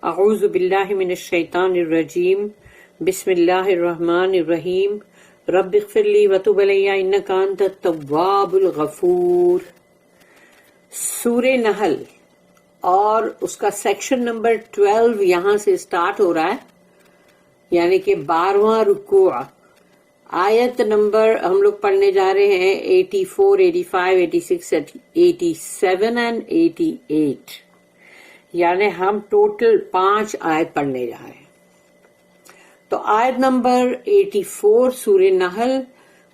اعوذ باللہ من الشیطان الرجیم بسم اللہ الرحمن الرحیم رب اغفر لی وتب علی انک انت التواب الغفور۔ سورہ نحل اور اس کا سیکشن نمبر 12 یہاں سے سٹارٹ ہو رہا ہے، یعنی کہ 12واں رکوع۔ آیت نمبر ہم لوگ پڑھنے جا رہے ہیں 84، 85، 86، 87 اینڈ 88، یعنی ہم ٹوٹل 5 آیت پڑھنے جا رہے ہیں۔ تو آیت نمبر 84 سورہ نحل،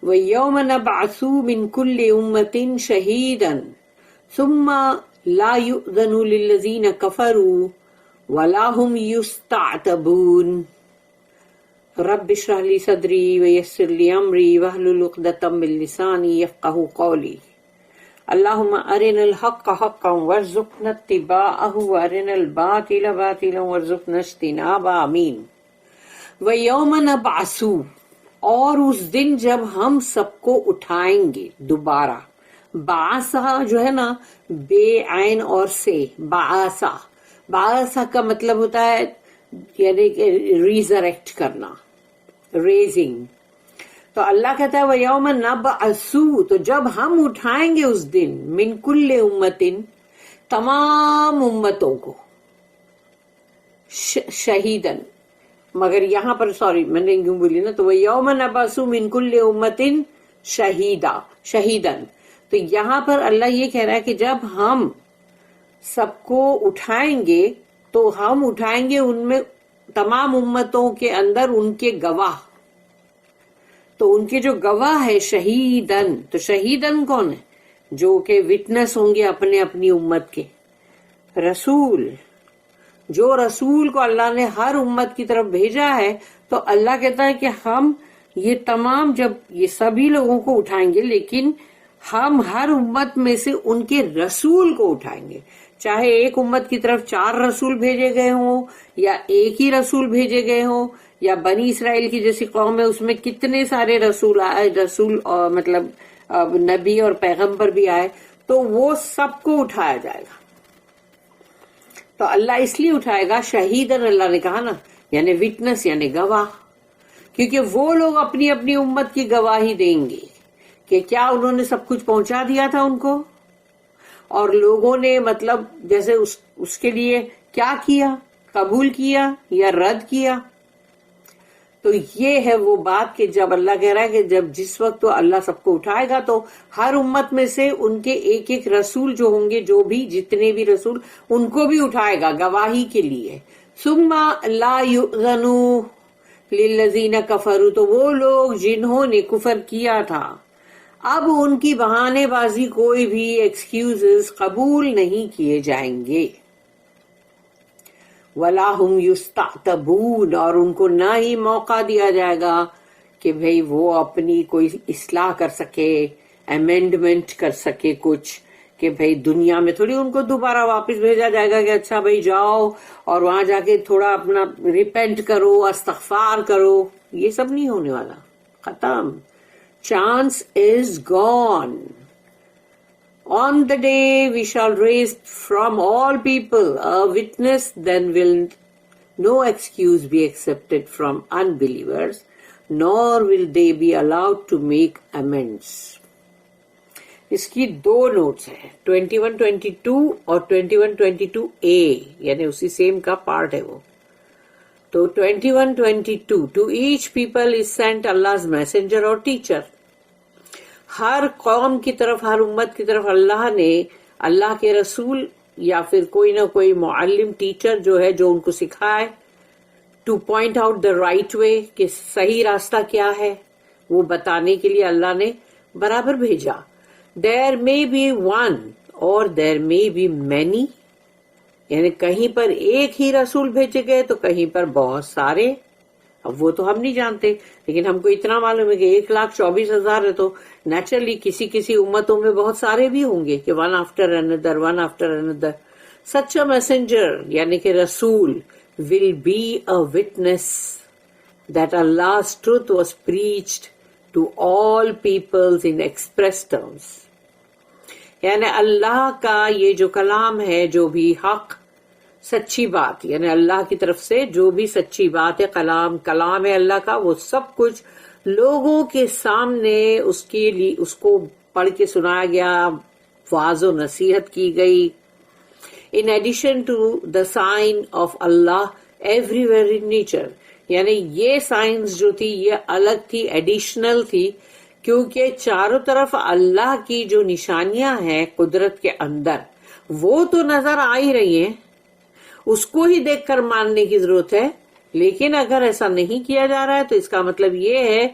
وَيَوْمَ نَبْعَثُ مِنْ كُلِّ أُمَّةٍ شَهِيدًا ثُمَّ لَا يُؤْذَنُ لِلَّذِينَ كَفَرُوا وَلَا هُمْ يُسْتَعْتَبُونَ۔ رب اشرح لي صدري ويسر لي أمري واحلل عقدة من لساني يفقهوا قولي۔ اللهم أرنا الحق حقا وارزقنا اتباعه وأرنا الباطل باطلا وارزقنا اجتنابه آمین۔ وَيَوْمَ نَبْعَثُ، اور اس دن جب ہم سب کو اٹھائیں گے دوبارہ۔ بعثہ جو ہے نا، بے عین اور سے، بعثہ، بعثہ کا مطلب ہوتا ہے یعنی کہ ریزریکٹ کرنا، ریزنگ۔ تو اللہ کہتا ہے وَيَوْمَ نَبْعَثُ، تو جب ہم اٹھائیں گے اس دن، من کل امتن، تمام امتوں کو، شہیدن، مگر یہاں پر سوری میں نے یوں بولی نا، تو وَيَوْمَ نَبْعَثُ مِن كُلِّ أُمَّةٍ شَهِيدًا، تو یہاں پر اللہ یہ کہہ رہا ہے کہ جب ہم سب کو اٹھائیں گے تو ہم اٹھائیں گے ان میں تمام امتوں کے اندر ان کے گواہ، تو ان کے جو گواہ ہے شہیدن، تو شہیدن کون ہے؟ جو کہ وٹنس ہوں گے اپنے اپنی امت کے، رسول، جو رسول کو اللہ نے ہر امت کی طرف بھیجا ہے۔ تو اللہ کہتا ہے کہ ہم یہ تمام جب یہ سبھی لوگوں کو اٹھائیں گے، لیکن ہم ہر امت میں سے ان کے رسول کو اٹھائیں گے، چاہے ایک امت کی طرف 4 رسول بھیجے گئے ہوں یا ایک ہی رسول بھیجے گئے ہوں، یا بنی اسرائیل کی جیسی قوم ہے اس میں کتنے سارے رسول آئے، رسول مطلب نبی اور پیغمبر بھی آئے، تو وہ سب کو اٹھایا جائے گا۔ تو اللہ اس لیے اٹھائے گا شہیدن، اللہ نے کہا نا، یعنی وٹنس، یعنی گواہ، کیونکہ وہ لوگ اپنی اپنی امت کی گواہی دیں گے کہ کیا انہوں نے سب کچھ پہنچا دیا تھا ان کو، اور لوگوں نے مطلب جیسے اس کے لیے کیا کیا، قبول کیا یا رد کیا۔ تو یہ ہے وہ بات کہ جب اللہ کہہ رہا ہے کہ جب جس وقت تو اللہ سب کو اٹھائے گا تو ہر امت میں سے ان کے ایک ایک رسول جو ہوں گے، جو بھی جتنے بھی رسول، ان کو بھی اٹھائے گا گواہی کے لیے۔ ثم لا یؤذن للذین کفروا، تو وہ لوگ جنہوں نے کفر کیا تھا، اب ان کی بہانے بازی، کوئی بھی ایکسکیوزز قبول نہیں کیے جائیں گے۔ وَلَا هُمْ يُسْتَعْتَبُونَ، اور ان کو نہ ہی موقع دیا جائے گا کہ بھئی وہ اپنی کوئی اصلاح کر سکے، امینڈمنٹ کر سکے کچھ، کہ بھئی دنیا میں تھوڑی ان کو دوبارہ واپس بھیجا جائے گا کہ اچھا بھئی جاؤ اور وہاں جا کے تھوڑا اپنا ریپینٹ کرو، استغفار کرو، یہ سب نہیں ہونے والا، ختم۔ Chance is gone. On the day we shall raise from all people a witness, then will no excuse be accepted from unbelievers, nor will they be allowed to make amends. اس کی 2 notice ہیں، 21-22 اور 21-22A، یعنی اسی same کا part ہے وہ۔ تو 21-22، to each people is sent Allah's messenger or teacher۔ ہر قوم کی طرف، ہر امت کی طرف اللہ نے اللہ کے رسول یا پھر کوئی نہ کوئی معلم، ٹیچر جو ہے، جو ان کو سکھائے، to point out the right way, کہ صحیح راستہ کیا ہے، وہ بتانے کے لیے اللہ نے برابر بھیجا۔ دیر may be one اور دیر may be many، یعنی کہیں پر ایک ہی رسول بھیجے گئے تو کہیں پر بہت سارے۔ اب وہ تو ہم نہیں جانتے، لیکن ہم کو اتنا معلوم ہے کہ 1,24,000 ہے، تو نیچرلی کسی کسی امتوں میں بہت سارے بھی ہوں گے کہ one after another, one after another. Such a messenger, یعنی کہ رسول، will be a witness that Allah's truth was preached to all peoples in express terms۔ یعنی اللہ کا یہ جو کلام ہے، جو بھی حق سچی بات یعنی اللہ کی طرف سے جو بھی سچی بات ہے، کلام ہے اللہ کا، وہ سب کچھ لوگوں کے سامنے اس کے لیے اس کو پڑھ کے سنایا گیا، واعظ و نصیحت کی گئی. In addition to the sign of Allah everywhere in nature، یعنی یہ سائنس جو تھی یہ الگ تھی، ایڈیشنل تھی، کیونکہ چاروں طرف اللہ کی جو نشانیاں ہیں قدرت کے اندر وہ تو نظر آ ہی رہی ہیں، اس کو ہی دیکھ کر ماننے کی ضرورت ہے. لیکن اگر ایسا نہیں کیا جا رہا ہے تو اس کا مطلب یہ ہے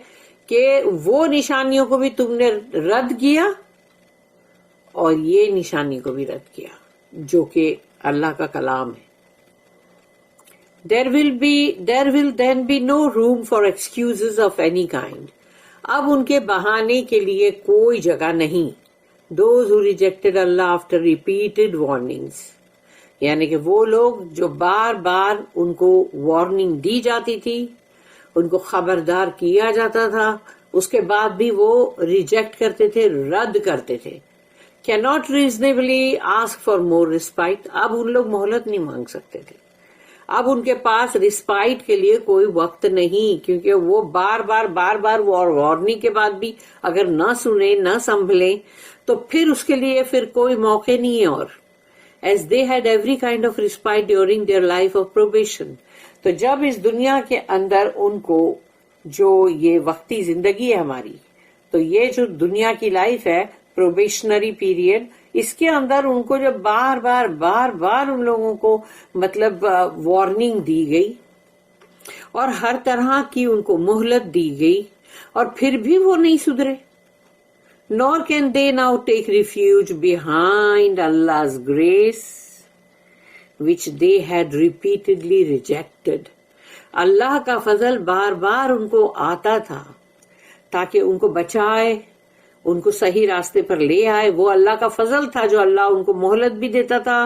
کہ وہ نشانیوں کو بھی تم نے رد کیا اور یہ نشانی کو بھی رد کیا جو کہ اللہ کا کلام ہے. There will then be no room for excuses of any kind. اب ان کے بہانے کے لیے کوئی جگہ نہیں. Those who rejected Allah after repeated warnings، یعنی کہ وہ لوگ جو بار بار ان کو وارننگ دی جاتی تھی، ان کو خبردار کیا جاتا تھا، اس کے بعد بھی وہ ریجیکٹ کرتے تھے، رد کرتے تھے. cannot reasonably ask for more respite، اب ان لوگ مہلت نہیں مانگ سکتے تھے، اب ان کے پاس رسپائٹ کے لیے کوئی وقت نہیں، کیونکہ وہ بار بار وارننگ کے بعد بھی اگر نہ سنیں نہ سنبھلیں تو پھر اس کے لیے پھر کوئی موقع نہیں ہے. اور as they had every kind of respite during their life of probation، تو جب اس دنیا کے اندر ان کو جو یہ وقتی زندگی ہے ہماری، تو یہ جو دنیا کی لائف ہے پروبیشنری پیریڈ، اس کے اندر ان کو جب بار بار ان لوگوں کو مطلب وارننگ دی گئی اور ہر طرح کی ان کو مہلت دی گئی اور پھر بھی وہ نہیں سدھرے. nor can they now take refuge behind Allah's grace which they had repeatedly rejected. اللہ کا فضل بار بار ان کو آتا تھا تاکہ ان کو بچائے، ان کو صحیح راستے پر لے آئے. وہ اللہ کا فضل تھا جو اللہ ان کو مہلت بھی دیتا تھا،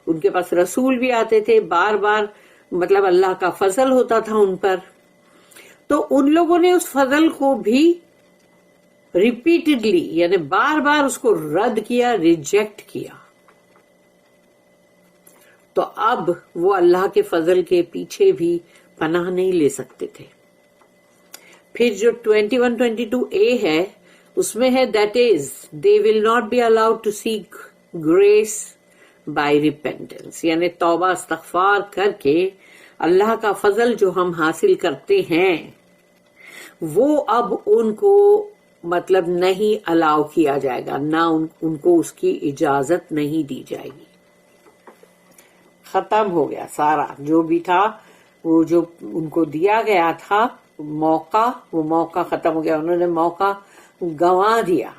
ان کے پاس رسول بھی آتے تھے، بار بار مطلب اللہ کا فضل ہوتا تھا ان پر. تو ان لوگوں نے اس فضل کو بھی ریپیٹڈلی یعنی بار بار اس کو رد کیا، ریجیکٹ کیا. تو اب وہ اللہ کے فضل کے پیچھے بھی پناہ نہیں لے سکتے تھے. پھر جو 21-22a ہے اس میں ہے that is they will not be allowed to seek grace by repentance، یعنی توبہ استغفار کر کے اللہ کا فضل جو ہم حاصل کرتے ہیں وہ اب ان کو مطلب نہیں الاؤ کیا جائے گا، نہ ان کو اس کی اجازت نہیں دی جائے گی. ختم ہو گیا سارا جو بھی تھا، وہ جو ان کو دیا گیا تھا موقع، وہ موقع ختم ہو گیا، انہوں نے موقع گنوا دیا.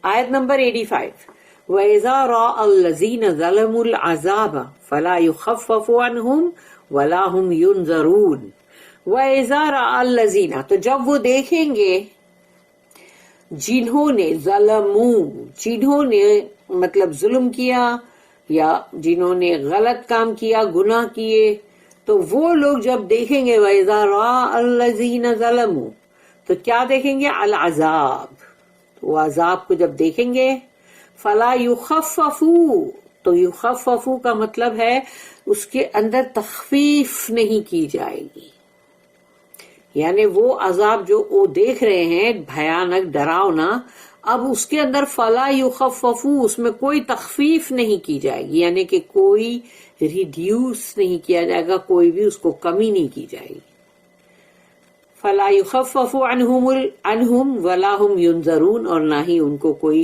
آیت نمبر 85 وَإِذَا رَأَى الَّذِينَ ظَلَمُوا الْعَذَابَ فَلَا يُخَفَّفُ عَنْهُمْ وَلَا هُمْ يُنظَرُونَ. وَإِذَا رَأَى الَّذِينَ، تو جب وہ دیکھیں گے جنہوں نے جنہوں نے مطلب ظلم کیا یا جنہوں نے غلط کام کیا، گناہ کیے، تو وہ لوگ جب دیکھیں گے وَإِذَا رَأَى الَّذِينَ ظَلَمُوا، تو کیا دیکھیں گے؟ العذاب. وہ عذاب کو جب دیکھیں گے فَلَا يُخَفَّفُوا، تو یخففو کا مطلب ہے اس کے اندر تخفیف نہیں کی جائے گی، یعنی وہ عذاب جو وہ دیکھ رہے ہیں بھیانک ڈراؤنا، اب اس کے اندر فَلَا يُخَفَّفُوا، اس میں کوئی تخفیف نہیں کی جائے گی، یعنی کہ کوئی ریڈیوس نہیں کیا جائے گا، کوئی بھی اس کو کمی نہیں کی جائے گی. فَلَا يُخَفَّفُ عَنْهُمْ وَلَا هُمْ يُنظَرُونَ، اور نہ ہی ان کو کوئی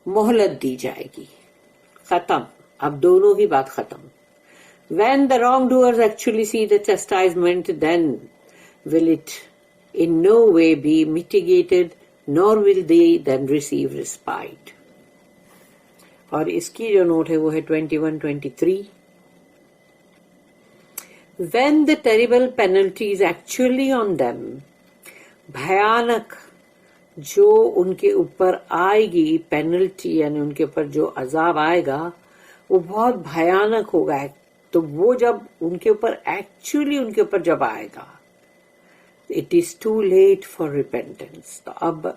مہلت دی جائے گی. ختم، اب دونوں کی بات ختم. When the wrongdoers actually see the chastisement, then will it in no way be mitigated, nor will they then receive respite. اور اس کی جو نوٹ ہے وہ ہے 21-23. When the terrible penalty is actually on them، بھیانک جو ان کے اوپر آئے گی پینلٹی، یعنی ان کے اوپر جو عذاب آئے گا وہ بہت بھیانک ہوگا. تو وہ جب ان کے اوپر ایکچولی ان کے اوپر جب آئے گا it is too late for repentance, تو اب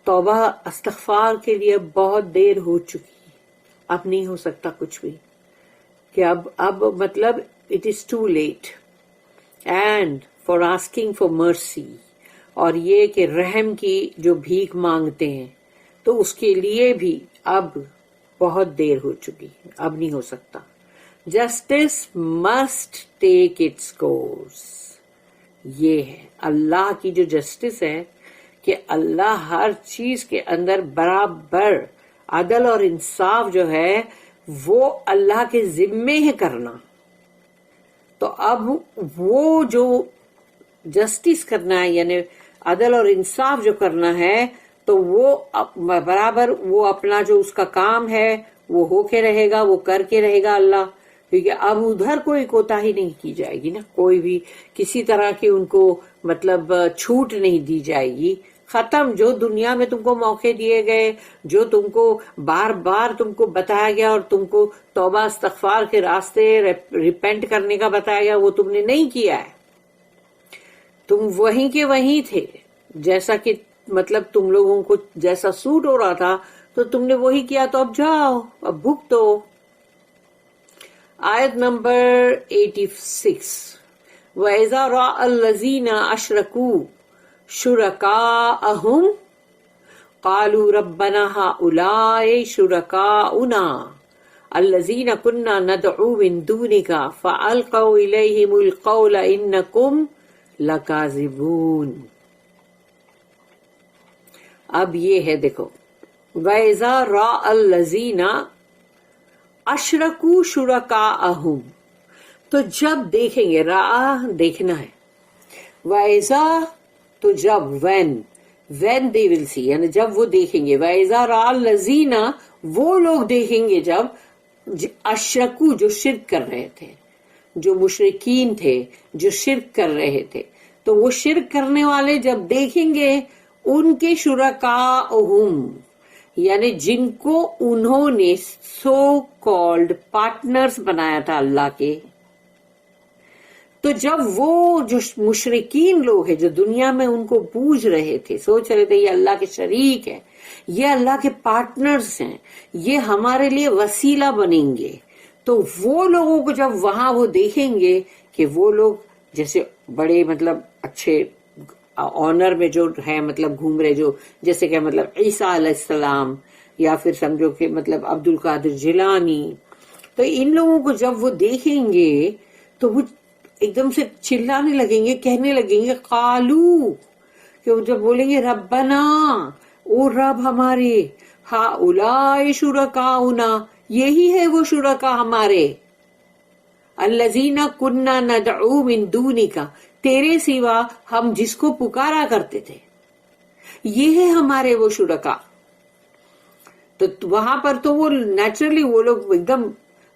توبہ استغفار کے لیے بہت دیر ہو چکی، اب نہیں ہو سکتا کچھ بھی، کہ اب مطلب it is too late. And for asking for mercy, اور یہ کہ رحم کی جو بھیک مانگتے ہیں تو اس کے لیے بھی اب بہت دیر ہو چکی، اب نہیں ہو سکتا. Justice must take its course. یہ ہے اللہ کی جو جسٹس ہے کہ اللہ ہر چیز کے اندر برابر عدل اور انصاف جو ہے وہ اللہ کے ذمے ہے کرنا. تو اب وہ جو جسٹس کرنا ہے یعنی عدل اور انصاف جو کرنا ہے تو وہ برابر وہ اپنا جو اس کا کام ہے وہ ہو کے رہے گا، وہ کر کے رہے گا اللہ. کیونکہ اب ادھر کوئی کوتاہی نہیں کی جائے گی نا، کوئی بھی کسی طرح کی ان کو مطلب چھوٹ نہیں دی جائے گی. ختم. جو دنیا میں تم کو موقع دیے گئے، جو تم کو بار بار تم کو بتایا گیا اور تم کو توبہ استغفار کے راستے ریپینٹ کرنے کا بتایا گیا، وہ تم نے نہیں کیا ہے. تم وہیں کے وہیں تھے، جیسا کہ مطلب تم لوگوں کو جیسا سوٹ ہو رہا تھا تو تم نے وہی کیا. تو اب جاؤ، اب بھگتو. آیت نمبر 86. وَإِذَا رَأَى الَّذِينَ أَشْرَكُوا شُرَكَاءَهُمْ قَالُوا رَبَّنَا هَؤُلَاءِ شُرَكَاؤُنَا الَّذِينَ كُنَّا نَدْعُو مِن دُونِكَ فَأَلْقَوْا إِلَيْهِمُ الْقَوْلَ إِنَّكُمْ لَكَاذِبُونَ. اب یہ ہے دیکھو، وَإِذَا رَأَى الَّذِينَ أَشْرَكُوا شُرَكَاءَهُمْ، تو جب دیکھیں گے، را دیکھنا ہے، وَإِذَا تو جب، when they will see یعنی جب وہ دیکھیں گے. وَإِذَا رَأَى الَّذِينَ وہ لوگ دیکھیں گے جب أَشْرَكُوا جو شرک کر رہے تھے، جو مشرکین تھے، جو شرک کر رہے تھے، تو وہ شرک کرنے والے جب دیکھیں گے ان کے شرکاءہم یعنی جن کو انہوں نے سو کالڈ پارٹنرز بنایا تھا اللہ کے. تو جب وہ جو مشرکین لوگ ہیں جو دنیا میں ان کو پوج رہے تھے، سوچ رہے تھے یہ اللہ کے شریک ہے، یہ اللہ کے پارٹنرز ہیں، یہ ہمارے لیے وسیلہ بنیں گے، تو وہ لوگوں کو جب وہاں وہ دیکھیں گے کہ وہ لوگ جیسے بڑے مطلب اچھے آنر میں جو ہے مطلب گھوم رہے، جو جیسے کہ مطلب عیسیٰ علیہ السلام یا پھر سمجھو کہ مطلب عبد القادر جیلانی، تو ان لوگوں کو جب وہ دیکھیں گے تو وہ ایک دم سے چلانے لگیں گے، کہنے لگیں گے قالو، کہ وہ جب بولیں گے ربنا، او رب ہمارے، ہؤلاء شرکاؤنا یہی ہے وہ شرکا ہمارے، الذین کنا ندعو من دونک تیرے سوا ہم جس کو پکارا کرتے تھے، یہ ہے ہمارے وہ شرکا. تو وہاں پر تو وہ نیچرلی وہ لوگ ایک دم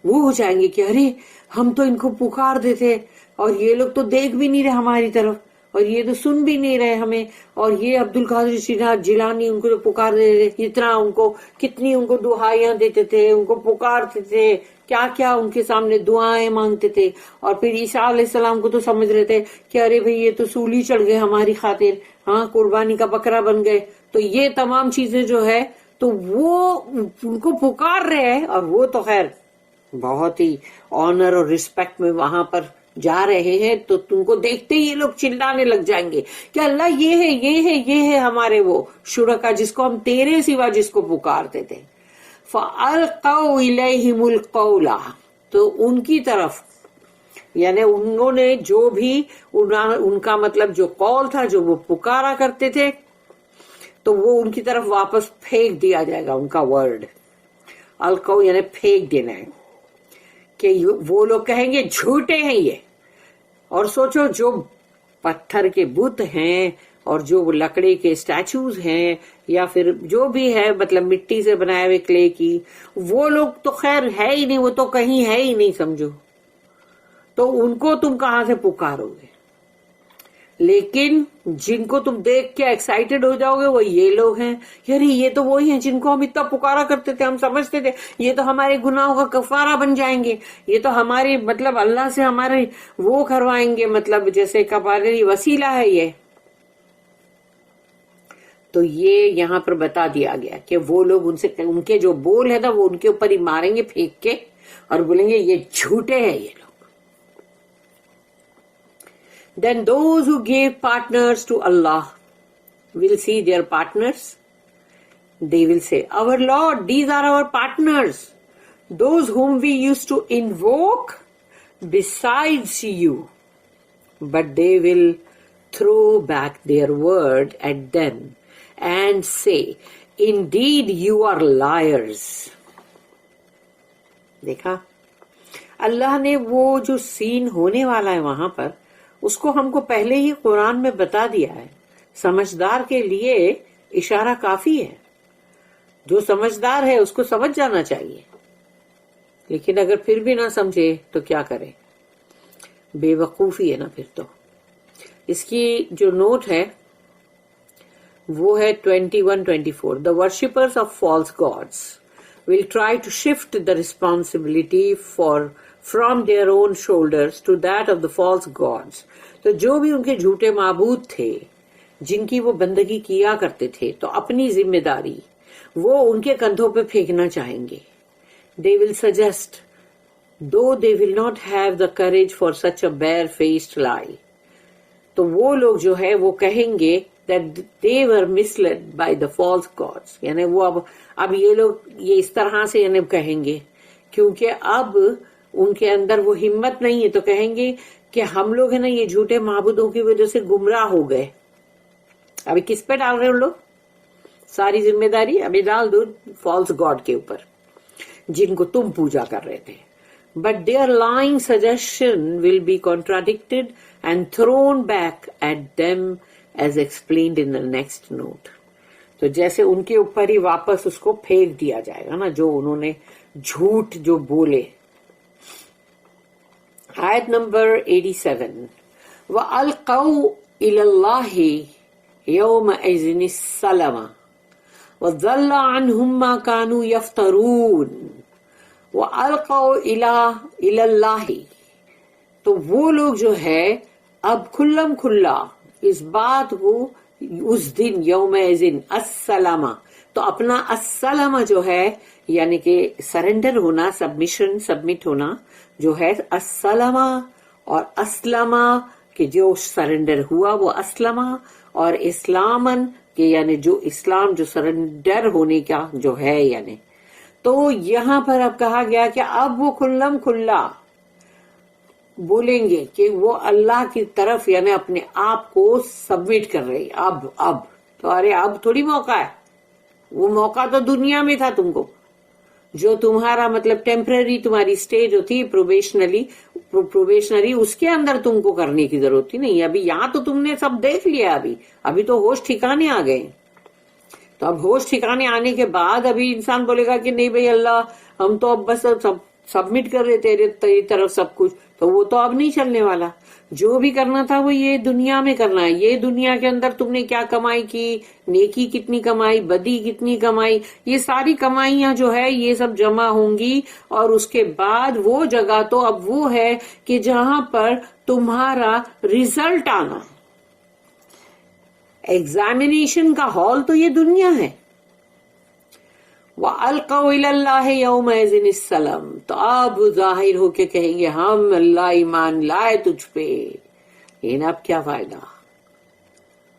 وہ ہو جائیں گے کہ ارے ہم تو ان کو پکار دیتے اور یہ لوگ تو دیکھ بھی نہیں رہے ہماری طرف، اور یہ تو سن بھی نہیں رہے ہمیں، اور یہ عبد القادر جیلانی ان کو جو پکار دیتے تھے، اتنا ان کو کتنی ان کو دعائیاں دیتے تھے، ان کو پکارتے تھے، کیا کیا ان کے سامنے دعائیں مانگتے تھے. اور پھر عیسیٰ علیہ السلام کو تو سمجھ رہے تھے کہ ارے بھئی یہ تو سولی چڑھ گئے ہماری خاطر، ہاں قربانی کا بکرا بن گئے. تو یہ تمام چیزیں جو ہے تو وہ ان کو پکار رہے ہیں، اور وہ تو خیر بہت ہی آنر اور ریسپیکٹ میں وہاں پر جا رہے ہیں، تو تم کو دیکھتے ہی یہ لوگ چلانے لگ جائیں گے کہ اللہ یہ ہے، یہ ہے، یہ ہے ہمارے وہ شرکا جس کو ہم تیرے سوا جس کو پکارتے تھے. فَأَلْقَوْا إِلَيْهِمُ الْقَوْلَ تو ان کی طرف یعنی انہوں نے جو بھی ان کا مطلب جو قول تھا جو وہ پکارا کرتے تھے تو وہ ان کی طرف واپس پھینک دیا جائے گا ان کا ورڈ. القو یعنی پھینک دینا ہے کہ وہ لوگ کہیں گے جھوٹے ہیں یہ. اور سوچو جو پتھر کے بت ہیں اور جو لکڑی کے اسٹیچوز ہیں یا پھر جو بھی ہے مطلب مٹی سے بنائے ہوئے کلے کی، وہ لوگ تو خیر ہے ہی نہیں، وہ تو کہیں ہے ہی نہیں سمجھو، تو ان کو تم کہاں سے پکارو گے. لیکن جن کو تم دیکھ کے ایکسائٹیڈ ہو جاؤ گے وہ یہ لوگ ہیں، یعنی یہ تو وہی ہیں جن کو ہم اتنا پکارا کرتے تھے، ہم سمجھتے تھے یہ تو ہمارے گناہوں کا کفارہ بن جائیں گے، یہ تو ہماری مطلب اللہ سے ہمارے وہ کروائیں گے، مطلب جیسے کفارے وسیلہ ہے یہ. تو یہ یہاں پر بتا دیا گیا کہ وہ لوگ ان کے جو بول ہے نا وہ ان کے اوپر ہی ماریں گے پھینک کے اور بولیں گے یہ جھوٹے ہیں یہ لوگ. Then those who gave partners to Allah will see their partners. They will say, our Lord, these are our partners, those whom we used to invoke besides you. But they will throw back their word at them and say, indeed you are liars. دیکھا اللہ نے وہ جو سین ہونے والا ہے وہاں پر اس کو ہم کو پہلے ہی قرآن میں بتا دیا ہے. سمجھدار کے لیے اشارہ کافی ہے. جو سمجھدار ہے اس کو سمجھ جانا چاہیے, لیکن اگر پھر بھی نہ سمجھے تو کیا کرے, بے وقوفی ہے نا پھر تو. اس کی جو نوٹ ہے وہ ہے 21-24. The worshippers of false gods will try to shift the responsibility from their own shoulders to that of the false gods. تو جو بھی ان کے جھوٹے معبود تھے جن کی وہ بندگی کیا کرتے تھے تو اپنی ذمہ داری وہ ان کے کندھوں پہ پھینکنا چاہیں گے. They will suggest, though they will not have the courage for such a bare-faced lie. تو وہ لوگ جو ہے وہ کہیں گے that they were misled by the false gods. یعنی وہ اب یہ لوگ یہ اس طرح سے یعنی کہیں گے کیونکہ اب ان کے اندر وہ ہمت نہیں ہے, تو کہیں گے کہ ہم لوگ ہیں نا یہ جھوٹے معبودوں کی وجہ سے گمراہ ہو گئے. ابھی کس پہ ڈال رہے ہیں لوگ ساری ذمہ داری؟ ابھی ڈال دو فالس گاڈ کے اوپر جن کو تم پوجا کر رہے تھے. But their lying suggestion will be contradicted and thrown back at them as explained in the next note. تو جیسے ان کے اوپر ہی واپس اس کو پھینک دیا جائے گا نا جو انہوں نے جھوٹ جو بولے. آیت نمبر 87. وَأَلْقَوْا إِلَى اللَّهِ يَوْمَئِذٍ السَّلَمَ وَضَلَّ عَنْهُمْ مَا كَانُوا يَفْتَرُونَ. وَأَلْقَوْا إِلَى اللَّهِ, تو وہ لوگ جو ہے اب کھلم کھلا اس بات کو اس دن یومئذ السلام, تو اپنا السلام جو ہے یعنی کہ سرنڈر ہونا, سبمیشن, سبمٹ ہونا جو ہے السلام, اور اسلم کہ جو سرنڈر ہوا وہ اسلم, اور اسلامن کہ یعنی جو اسلام جو سرنڈر ہونے کا جو ہے یعنی. تو یہاں پر اب کہا گیا کہ اب وہ کھلم کھلا بولیں گے کہ وہ اللہ کی طرف یعنی اپنے آپ کو سبمٹ کر رہے. اب تو ارے اب تھوڑی موقع ہے, وہ موقع تو دنیا میں تھا تم کو, جو تمہارا مطلب ٹیمپرری تمہاری اسٹیج جو تھی پروبیشنری اس کے اندر تم کو کرنے کی ضرورت تھی نہیں. ابھی یہاں تو تم نے سب دیکھ لیا, ابھی تو ہوش ٹھکانے آ گئے. تو اب ہوش ٹھکانے آنے کے بعد ابھی انسان بولے گا کہ نہیں بھائی اللہ ہم تو اب بس سبمٹ کر رہے تیری طرف سب کچھ, تو وہ تو اب نہیں چلنے والا. جو بھی کرنا تھا وہ یہ دنیا میں کرنا ہے. یہ دنیا کے اندر تم نے کیا کمائی کی, نیکی کتنی کمائی, بدی کتنی کمائی, یہ ساری کمائیاں جو ہے یہ سب جمع ہوں گی. اور اس کے بعد وہ جگہ تو اب وہ ہے کہ جہاں پر تمہارا ریزلٹ آنا, ایگزامینیشن کا ہال تو یہ دنیا ہے. وَأَلْقَوْا إِلَى اللَّهِ يَوْمَئِذٍ السَّلَامَ, تو اب ظاہر ہو کے کہیں گے ہم اللہ ایمان لائے تجھ پہ. لیکن اب کیا فائدہ,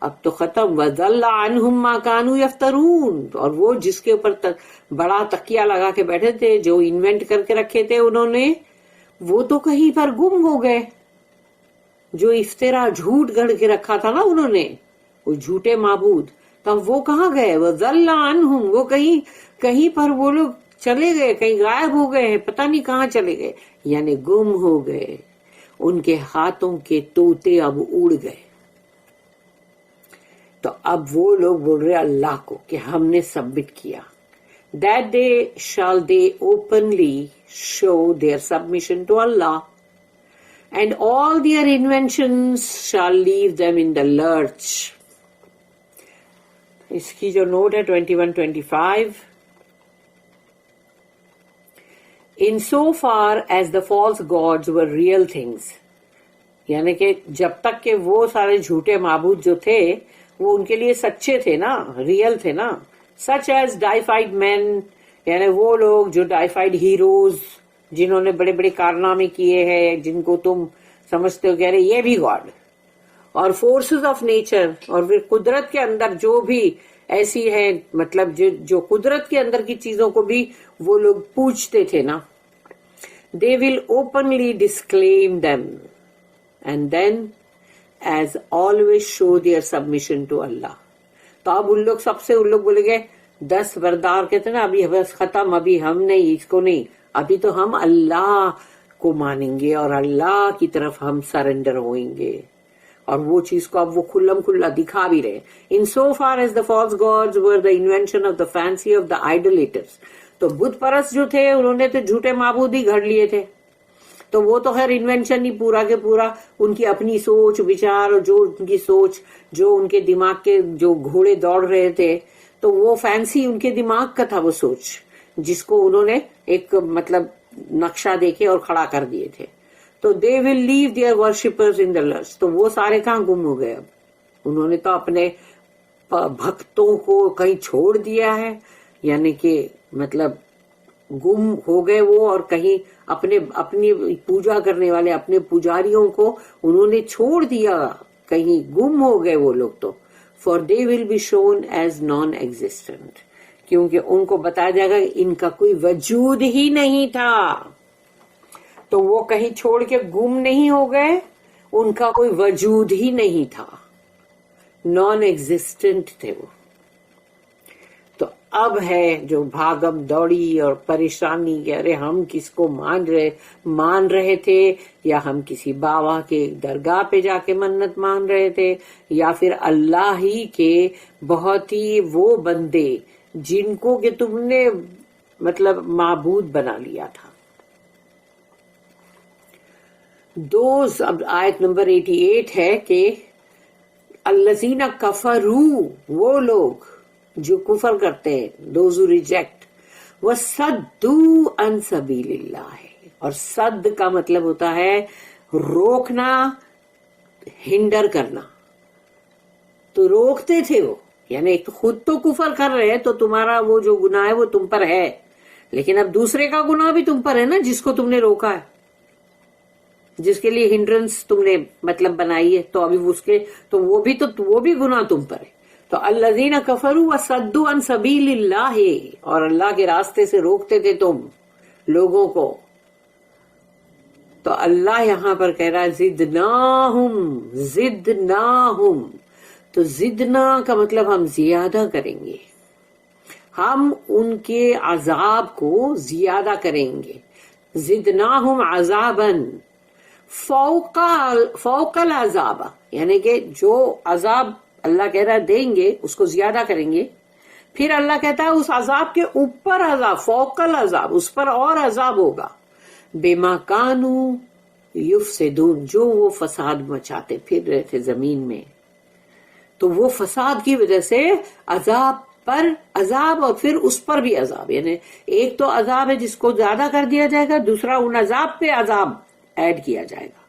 اب تو ختم. وَضَلَّ عَنْهُمْ مَا كَانُوا يَفْتَرُونَ, اور وہ جس کے اوپر بڑا تکیہ لگا کے بیٹھے تھے, جو انوینٹ کر کے رکھے تھے انہوں نے, وہ تو کہیں پر گم ہو گئے. جو افطرا جھوٹ گڑھ کے رکھا تھا نا انہوں نے, وہ جھوٹے معبود, تب وہ کہاں گئے؟ وَضَلَّ عَنْهُمْ, وہ کہیں پر وہ لوگ چلے گئے, کہیں غائب ہو گئے ہیں, پتہ نہیں کہاں چلے گئے, یعنی گم ہو گئے. ان کے ہاتھوں کے طوطے اب اڑ گئے. تو اب وہ لوگ بول رہے اللہ کو کہ ہم نے سبمٹ کیا. That day shall they openly show their submission to Allah, and all their inventions shall leave them in the lurch. اس کی جو نوٹ ہے 21-25. In so far as the false gods were real things, یعنی کہ جب تک کہ وہ سارے جھوٹے معبود جو تھے وہ ان کے لیے سچے تھے نا, ریئل تھے نا. سچ ایز ڈائیفائڈ مین, یعنی وہ لوگ جو ڈائیفائڈ ہیروز, جنہوں نے بڑے بڑے کارنامے کیے ہیں, جن کو تم سمجھتے ہو کہہ رہے یہ بھی گاڈ. اور فورسز آف نیچر, اور پھر قدرت کے اندر جو بھی ایسی ہے, مطلب جو قدرت کے اندر کی چیزوں کو بھی وہ لوگ پوچھتے تھے نا. They will openly disclaim them and then as always show their submission to Allah. تو اب ان لوگ بولے گے 10 بردار کہتے نا, ابھی بس ختم, ابھی ہم نہیں, اس کو نہیں, ابھی تو ہم اللہ کو مانیں گے اور اللہ کی طرف ہم سرنڈر ہوئیں گے. اور وہ چیز کو اب وہ کھلم کھلا دکھا بھی رہے. In so far as the false gods were the invention of the fancy of the idolaters, تو بت پرست جو تھے انہوں نے تو جھوٹے معبود ہی گھڑ لیے تھے. تو وہ تو خیر انوینشن ہی پورا کے پورا ان کی اپنی سوچ وچار, اور جو ان کی سوچ, جو ان کے دماغ کے جو گھوڑے دوڑ رہے تھے, تو وہ فینسی ان کے دماغ کا تھا وہ سوچ, جس کو انہوں نے ایک مطلب نقشہ دے کے اور کھڑا کر دیے تھے. تو they will leave their worshippers in the lurch. تو وہ سارے کہاں گم ہو گئے. اب انہوں نے تو اپنے بھکتوں کو کہیں چھوڑ دیا ہے, یعنی کہ مطلب گم ہو گئے وہ, اور کہیں اپنی پوجا کرنے والے اپنے پجاریوں کو انہوں نے چھوڑ دیا, کہیں گم ہو گئے وہ لوگ. تو for they will be shown as non-existent, کیونکہ ان کو بتایا جائے گا ان کا کوئی وجود ہی نہیں تھا. تو وہ کہیں چھوڑ کے گم نہیں ہو گئے, ان کا کوئی وجود ہی نہیں تھا, نان ایگزسٹنٹ تھے وہ. تو اب ہے جو بھاگم دوڑی اور پریشانی کہ ارے ہم کس کو مان رہے تھے, یا ہم کسی بابا کے درگاہ پہ جا کے منت مان رہے تھے, یا پھر اللہ ہی کے بہت ہی وہ بندے جن کو کہ تم نے مطلب معبود بنا لیا تھا. دوز, اب آیت نمبر 88 ہے کہ الذین کفروا, وہ لوگ جو کفر کرتے ہیں, دوز who reject, وصدوا عن سبیل اللہ ہے. اور صد کا مطلب ہوتا ہے روکنا, ہنڈر کرنا. تو روکتے تھے وہ, یعنی خود تو کفر کر رہے ہیں تو تمہارا وہ جو گناہ ہے وہ تم پر ہے, لیکن اب دوسرے کا گناہ بھی تم پر ہے نا, جس کو تم نے روکا ہے, جس کے لیے ہنڈرنس تم نے مطلب بنائی ہے. تو ابھی اس کے تو وہ بھی گناہ تم پر ہے. تو الذین کفروا وصدوا عن سبیل اللہ, اور اللہ کے راستے سے روکتے تھے تم لوگوں کو. تو اللہ یہاں پر کہہ رہا ہے زدناہم. تو زدنا کا مطلب ہم زیادہ کریں گے, ہم ان کے عذاب کو زیادہ کریں گے. زدناہم عذابا فوق العذاب, یعنی کہ جو عذاب اللہ کہہ رہا ہے دیں گے اس کو زیادہ کریں گے. پھر اللہ کہتا ہے اس عذاب کے اوپر عذاب, فوق العذاب, اس پر اور عذاب ہوگا. بما کانوا یفسدون, جو وہ فساد مچاتے پھر رہے تھے زمین میں, تو وہ فساد کی وجہ سے عذاب پر عذاب, اور پھر اس پر بھی عذاب. یعنی ایک تو عذاب ہے جس کو زیادہ کر دیا جائے گا, دوسرا ان عذاب پہ عذاب ایڈ کیا جائے گا.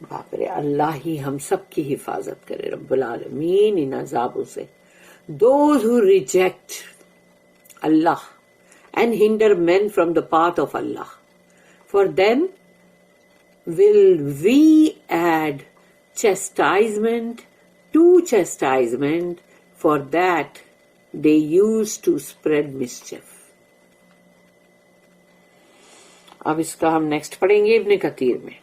باپ رے, اللہ ہی ہم سب کی حفاظت کرے رب العالمین ان عذابوں سے. Those who reject Allah and hinder men from the path of Allah, for them will we add chastisement to chastisement, for that they used to spread mischief. اب اس کا ہم نیکسٹ پڑھیں گے ابن کثیر میں.